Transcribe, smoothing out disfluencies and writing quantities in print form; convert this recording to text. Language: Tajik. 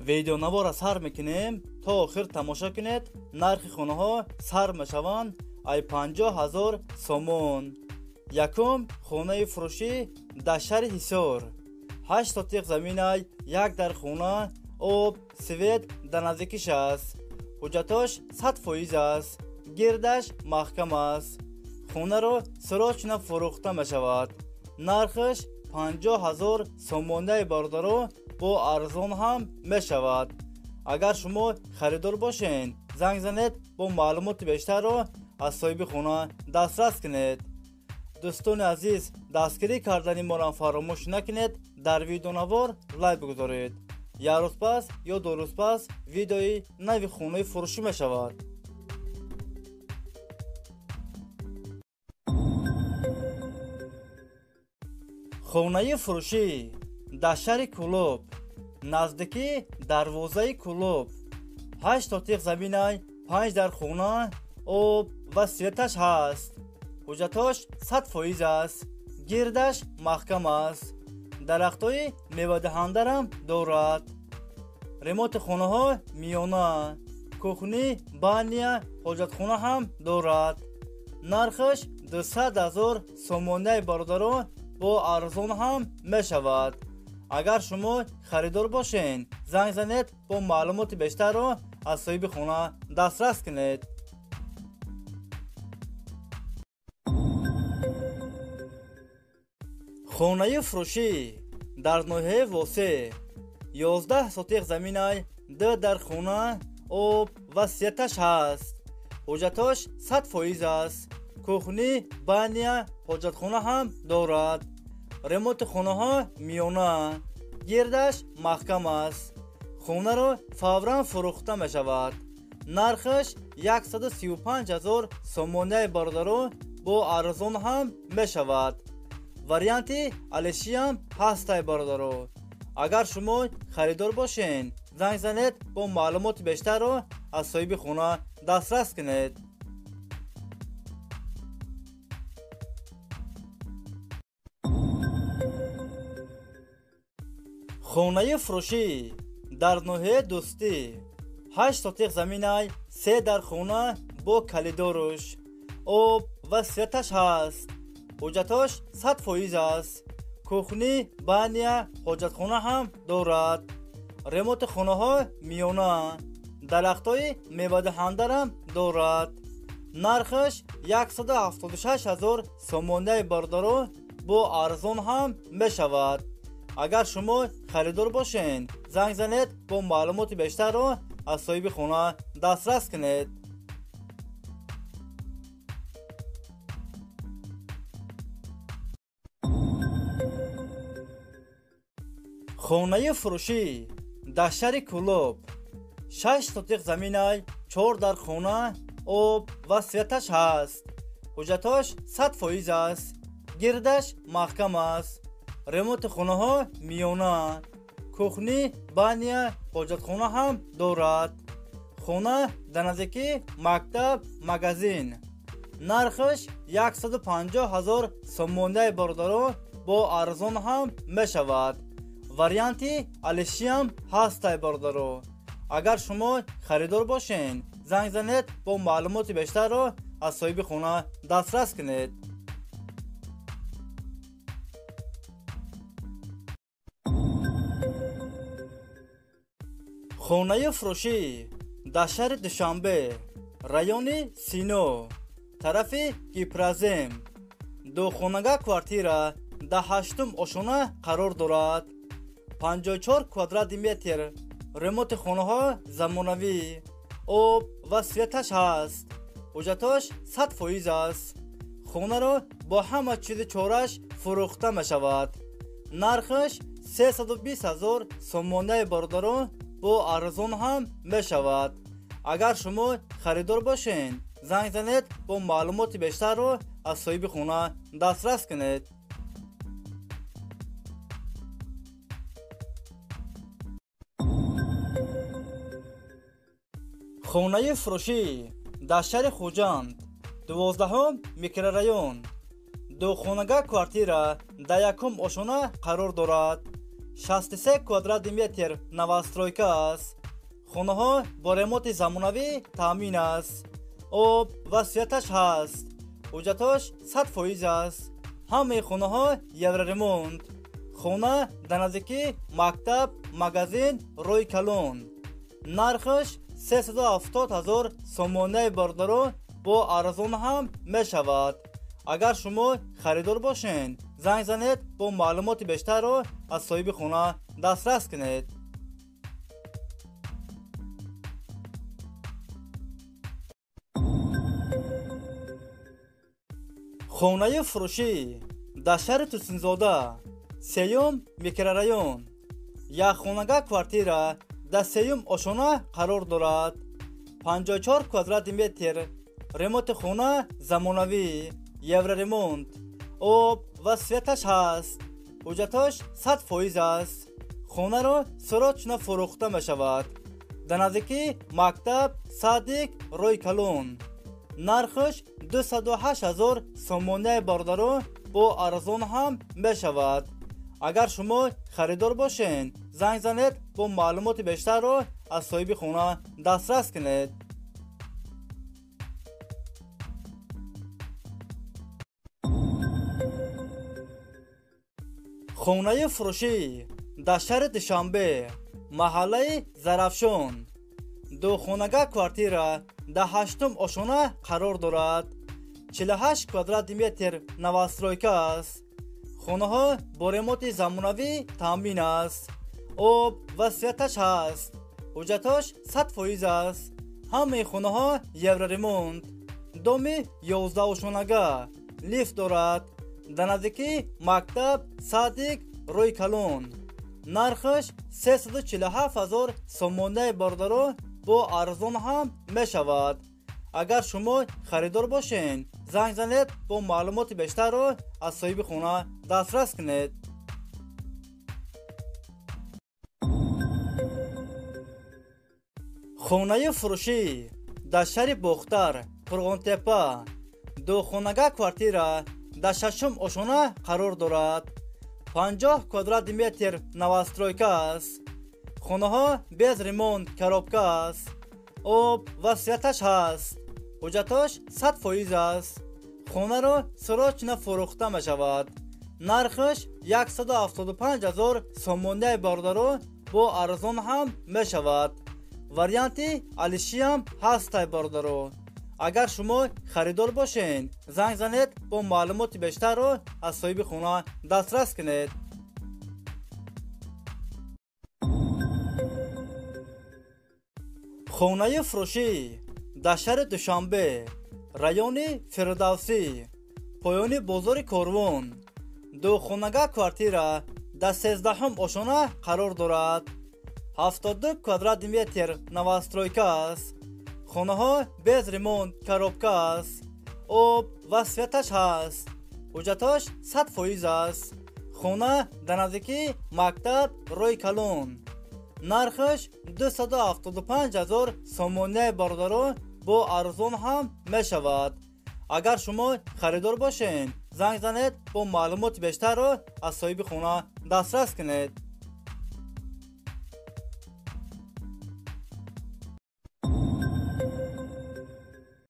ویدیونوار سر میکنیم تا آخر تماشا کنید. نرخ خونه ها سر میشوند ای 50,000 سومون. یکم خونه فروشی در شهر حصار. 8 سوتیق زمین یک در خونه آب سوید در نزدیکیش است. حجتاش 100% است. گردش محکم است. خونه رو سراچ فروخته میشود. نرخش 50,000 سومونده باردارو با ارزان هم میشود. اگر شما خریدار باشین زنگ زنید با معلومات بیشتر رو از صاحب خونه دسترس کنید. دوستان عزیز، دستگیری کردن ما را فراموش نکنید. در ویدیو نوار لایک بگذارید. یک روز پس یا 2 روز پس ویدیوی نوی خونه فروشی می شود. خونه فروشی در شهر کلوب نزدیکی دروازه کلوب. 8 سوتیق زمین 5 در خونه آب و سویتش هست. حجتاش 100% است. گردش محکم است. درختای میوه دهنده هم دارد. ریموت خونه ها میانه. کوخنی بانیا حجت خونه هم دارد. نرخش 200,000 سومونده باردارو با ارزان هم می شود. اگر شما خریدار باشین زنگ زنید با معلومات بیشتر رو از صاحب خونه دسترس کنید. خونه فروشی در نوحه واسه 11 سوتیق زمین 2 در خونه آب و سیتش هست. حجتاش 100% است. کوخنی بانیا حجت خونه هم دارد. ریموت خونه ها میانه. گردش محکم است. خونه رو فورا فروخته می شود. نرخش 135,000 سومونده باردارو با ارزان هم می شود. وریانتی الشی هم هست باردارو. اگر شما خریدار باشین زنگ زنید با معلومات بیشتر رو از صاحب خونه دسترس کنید. خونه فروشی در نوحه دوستی. 8 سوتیق زمین 3 در خونه با کلیدارش آب و سویتش هست. حجتاش 100% است. کوخنی بانیا حجت خونه هم دارد. ریموت خونه ها میانه. درختای میوه دهنده هم دارد. نرخش 176,000 سومونده باردارو با ارزان هم می شود. اگر شما خریدار باشین زنگ زنید با معلومات بیشتر رو از صاحب خونه دسترس کنید. خونه فروشی در شهر کلوب. 6 سوتیق زمین 4 در خونه آب و سویتش هست. حجتاش 100% است. گردش محکم است. ریموت خونه ها میانه. کوخنی بانیا حجت خونه هم دارد. خونه در نزدیکی مکتب مگزین. نرخش 150,000 سومونده باردارو با ارزان هم می شود. وریانتی الشی هم هست باردارو. اگر شما خریدار باشین زنگ زنید با معلومات بیشتر رو از صاحب خونه دسترس کنید. خونه فروشی در شهر دوشنبه رایون سینو طرف گیپرازم. 2 خانگاه کوارتیره در 8م آشونه قرار دارد. 54 کوادرات متر. ریموت خونه ها زمانوی آب و سویتش هست. حجتاش 100% است. خونه رو با همه چیز چورش فروخته می شود. نرخش 320,000 سومونده باردارو با ارزان هم می شود. اگر شما خریدار باشین زنگ زنید با معلومات بیشتر رو از صاحب خونه دسترس کنید. خونه فروشی در شهر خوجند 12 میکرورایون. 2 خانگاه کوارتیره در 1م آشونه قرار دارد. 63 квадрат метр новостройка аст. хонаҳо бо ремонти замонавӣ таъмин аст. об ва светаш ҳаст. ҳуҷҷатош 100% аст. ҳамаи хонаҳо евроремонт. хона дар наздики мактаб, магазин, роҳи калон. нархаш 370 000 сомонаи бордору бо арзон ҳам мешавад. агар шумо харидор бошед, занг занед бо маълумоти бештарро аз соҳиби хона дастрас кунед. хонаи фурӯшӣ дар шаҳри Турсунзода, сеюм микрорайон. якхонага квартира дар сеюм ошона қарор дорад. 54 квадрат метр. ремонти хона замонавӣ, евроремонт. об ва светаш ҳаст. ҳуҷҷатош 100% аст. хонаро сурочна фурӯхта мешавад. дар наздики мактаб, садик, роҳи калон. нархаш 208 000 сомонаи бордору бо арзон ҳам мешавад. агар шумо харидор бошед, занг занед бо маълумоти бештарро аз соҳиби хона дастрас кунед. хонаи фурӯшӣ дар шаҳри Душанбе, маҳаллаи Зарафшон. духонага квартира дар 8-ум ошона қарор дорад. 48 квадрат метр новостройка аст. хонаҳо бо ремонти замонавӣ таъмин аст. об ва светаш ҳаст. ҳуҷҷатош 100% аст. ҳамаи хонаҳо евроремонт. доми 11 ошонага, лифт дорад. дар наздики мактаб, садик, роҳи калон. нархаш 347 000 сомонаи бордору бо арзон ҳам мешавад. агар шумо харидор бошед, занг занед бо маълумоти бештарро аз соҳиби хона дастрас кунед. хонаи фурӯшӣ дар шаҳри Бохтар, Фурғонтепа. духонага квартира дар 6-ум ошона қарор дорад. 50 квадрат метр новостройка аст. хонаҳо без ремонт, коробка аст. об ва светаш ҳаст. ҳуҷҷатош 100% аст. хонаро сурочна фурӯхта мешавад. нархаш 175 000 сомонаи бордору бо арзон ҳам мешавад. варианти алишиам ҳастай бордору. агар шумо харидор бошед, занг занед бо маълумоти бештарро аз соҳиби хона дастрас кунед. хонаи фурӯшӣ дар шаҳри Душанбе, райони Фирдавсӣ, поёни бозори Корвон. духонага квартира дар 13-ум ошона қарор дорад. 72 квадрат метр новостройка аст. хонаҳо без ремонт, коробка аст. об ва светаш ҳаст. ҳуҷҷатош 100% аст. хона дар наздики мактаб, роҳи калон. нархаш 275 000 сомонаи бордору бо арзон ҳам мешавад. агар шумо харидор бошед, занг занед бо маълумоти бештарро аз соҳиби хона дастрас кунед.